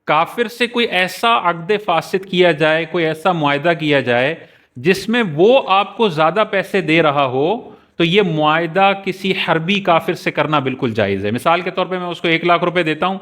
کافر سے کوئی ایسا عقد فاسد کیا جائے، کوئی ایسا معاہدہ کیا جائے جس میں وہ آپ کو زیادہ پیسے دے رہا ہو، تو یہ معاہدہ کسی حربی کافر سے کرنا بالکل جائز ہے۔ مثال کے طور پہ میں اس کو 1,00,000 روپے دیتا ہوں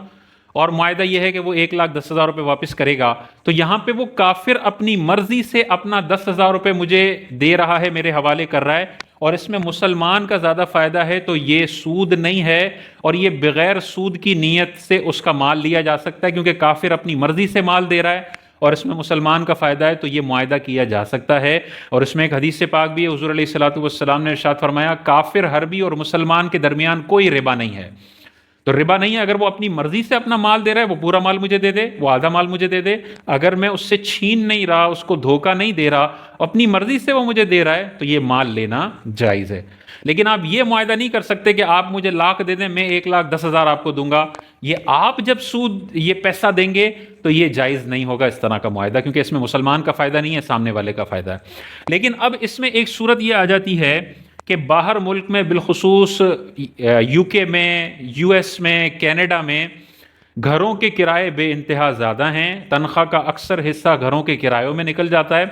اور معاہدہ یہ ہے کہ وہ 1,10,000 روپے واپس کرے گا، تو یہاں پہ وہ کافر اپنی مرضی سے اپنا 10,000 روپے مجھے دے رہا ہے، میرے حوالے کر رہا ہے، اور اس میں مسلمان کا زیادہ فائدہ ہے، تو یہ سود نہیں ہے، اور یہ بغیر سود کی نیت سے اس کا مال لیا جا سکتا ہے، کیونکہ کافر اپنی مرضی سے مال دے رہا ہے اور اس میں مسلمان کا فائدہ ہے، تو یہ معاہدہ کیا جا سکتا ہے۔ اور اس میں ایک حدیث پاک بھی ہے، حضور علیہ الصلوۃ والسلام نے ارشاد فرمایا، کافر حربی اور مسلمان کے درمیان کوئی ربا نہیں ہے۔ تو ربا نہیں ہے، اگر وہ اپنی مرضی سے اپنا مال دے رہا ہے، وہ پورا مال مجھے دے دے، وہ آدھا مال مجھے دے دے، اگر میں اس سے چھین نہیں رہا، اس کو دھوکہ نہیں دے رہا، اپنی مرضی سے وہ مجھے دے رہا ہے، تو یہ مال لینا جائز ہے۔ لیکن آپ یہ معاہدہ نہیں کر سکتے کہ آپ مجھے 1,00,000 دے دیں، میں 1,10,000 آپ کو دوں گا، یہ آپ جب سود یہ پیسہ دیں گے تو یہ جائز نہیں ہوگا اس طرح کا معاہدہ، کیونکہ اس میں مسلمان کا فائدہ نہیں ہے، سامنے والے کا فائدہ ہے۔ لیکن اب اس میں ایک صورت یہ آ جاتی ہے کہ باہر ملک میں، بالخصوص یو کے میں، یو ایس میں، کینیڈا میں گھروں کے کرائے بے انتہا زیادہ ہیں، تنخواہ کا اکثر حصہ گھروں کے کرایوں میں نکل جاتا ہے،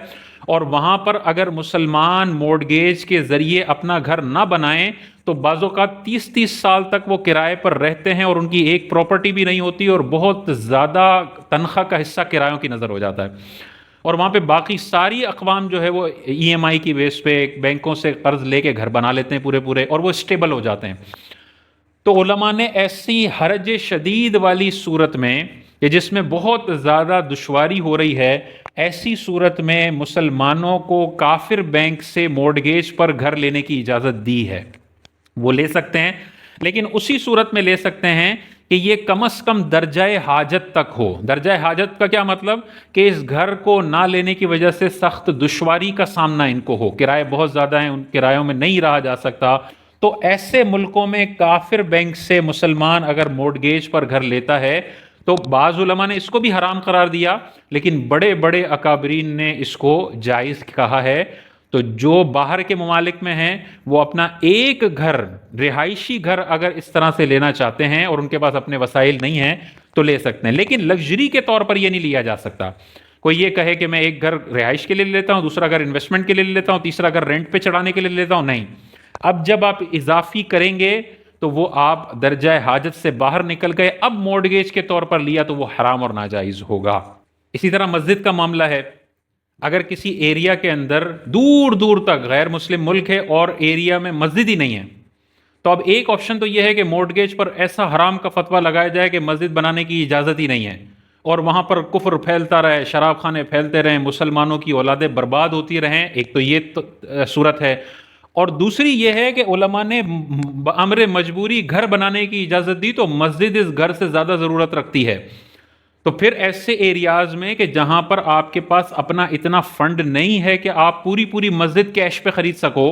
اور وہاں پر اگر مسلمان مورگیج کے ذریعے اپنا گھر نہ بنائیں تو بعض اوقات 30 سال تک وہ کرائے پر رہتے ہیں، اور ان کی ایک پراپرٹی بھی نہیں ہوتی، اور بہت زیادہ تنخواہ کا حصہ کرایوں کی نظر ہو جاتا ہے، اور وہاں پہ باقی ساری اقوام جو ہے وہ ای ایم آئی کی بیس پہ بینکوں سے قرض لے کے گھر بنا لیتے ہیں پورے، اور وہ اسٹیبل ہو جاتے ہیں۔ تو علماء نے ایسی حرج شدید والی صورت میں کہ جس میں بہت زیادہ دشواری ہو رہی ہے، ایسی صورت میں مسلمانوں کو کافر بینک سے مورگیج پر گھر لینے کی اجازت دی ہے۔ وہ لے سکتے ہیں، لیکن اسی صورت میں لے سکتے ہیں کہ یہ کم از کم درجہ حاجت تک ہو۔ درجہ حاجت کا کیا مطلب؟ کہ اس گھر کو نہ لینے کی وجہ سے سخت دشواری کا سامنا ان کو ہو، کرائے بہت زیادہ ہیں، ان کرایوں میں نہیں رہا جا سکتا، تو ایسے ملکوں میں کافر بینک سے مسلمان اگر مورگیج پر گھر لیتا ہے تو بعض علماء نے اس کو بھی حرام قرار دیا، لیکن بڑے بڑے اکابرین نے اس کو جائز کہا ہے۔ تو جو باہر کے ممالک میں ہیں وہ اپنا ایک گھر، رہائشی گھر اگر اس طرح سے لینا چاہتے ہیں اور ان کے پاس اپنے وسائل نہیں ہیں تو لے سکتے ہیں، لیکن لگژری کے طور پر یہ نہیں لیا جا سکتا۔ کوئی یہ کہے کہ میں ایک گھر رہائش کے لیے لیتا ہوں، دوسرا گھر انویسٹمنٹ کے لیے لیتا ہوں، تیسرا گھر رینٹ پہ چڑھانے کے لیے لیتا ہوں، نہیں۔ اب جب آپ اضافی کریں گے تو وہ آپ درجہ حاجت سے باہر نکل گئے، اب مورگیج کے طور پر لیا تو وہ حرام اور ناجائز ہوگا۔ اسی طرح مسجد کا معاملہ ہے، اگر کسی ایریا کے اندر دور دور تک غیر مسلم ملک ہے اور ایریا میں مسجد ہی نہیں ہے، تو اب ایک آپشن تو یہ ہے کہ مورگیج پر ایسا حرام کا فتویٰ لگایا جائے کہ مسجد بنانے کی اجازت ہی نہیں ہے، اور وہاں پر کفر پھیلتا رہے، شراب خانے پھیلتے رہیں، مسلمانوں کی اولادیں برباد ہوتی رہیں۔ ایک تو یہ صورت ہے، اور دوسری یہ ہے کہ علماء نے بامر مجبوری گھر بنانے کی اجازت دی، تو مسجد اس گھر سے زیادہ ضرورت رکھتی ہے۔ تو پھر ایسے ایریاز میں کہ جہاں پر آپ کے پاس اپنا اتنا فنڈ نہیں ہے کہ آپ پوری مسجد کیش پہ خرید سکو،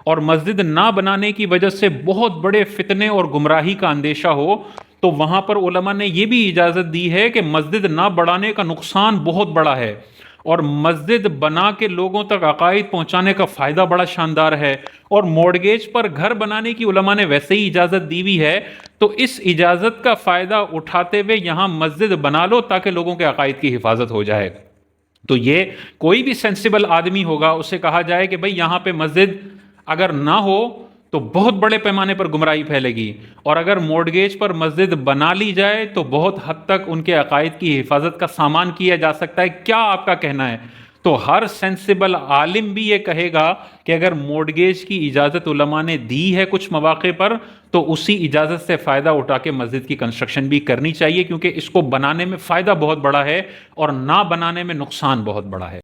اور مسجد نہ بنانے کی وجہ سے بہت بڑے فتنے اور گمراہی کا اندیشہ ہو، تو وہاں پر علماء نے یہ بھی اجازت دی ہے کہ مسجد نہ بڑھانے کا نقصان بہت بڑا ہے، اور مسجد بنا کے لوگوں تک عقائد پہنچانے کا فائدہ بڑا شاندار ہے، اور مورگیج پر گھر بنانے کی علماء نے ویسے ہی اجازت دی ہوئی ہے، تو اس اجازت کا فائدہ اٹھاتے ہوئے یہاں مسجد بنا لو تاکہ لوگوں کے عقائد کی حفاظت ہو جائے۔ تو یہ کوئی بھی سینسیبل آدمی ہوگا، اسے کہا جائے کہ بھئی یہاں پہ مسجد اگر نہ ہو تو بہت بڑے پیمانے پر گمراہی پھیلے گی، اور اگر مورگیج پر مسجد بنا لی جائے تو بہت حد تک ان کے عقائد کی حفاظت کا سامان کیا جا سکتا ہے۔ کیا آپ کا کہنا ہے؟ تو ہر سینسیبل عالم بھی یہ کہے گا کہ اگر مورگیج کی اجازت علماء نے دی ہے کچھ مواقع پر، تو اسی اجازت سے فائدہ اٹھا کے مسجد کی کنسٹرکشن بھی کرنی چاہیے، کیونکہ اس کو بنانے میں فائدہ بہت بڑا ہے اور نہ بنانے میں نقصان بہت بڑا ہے۔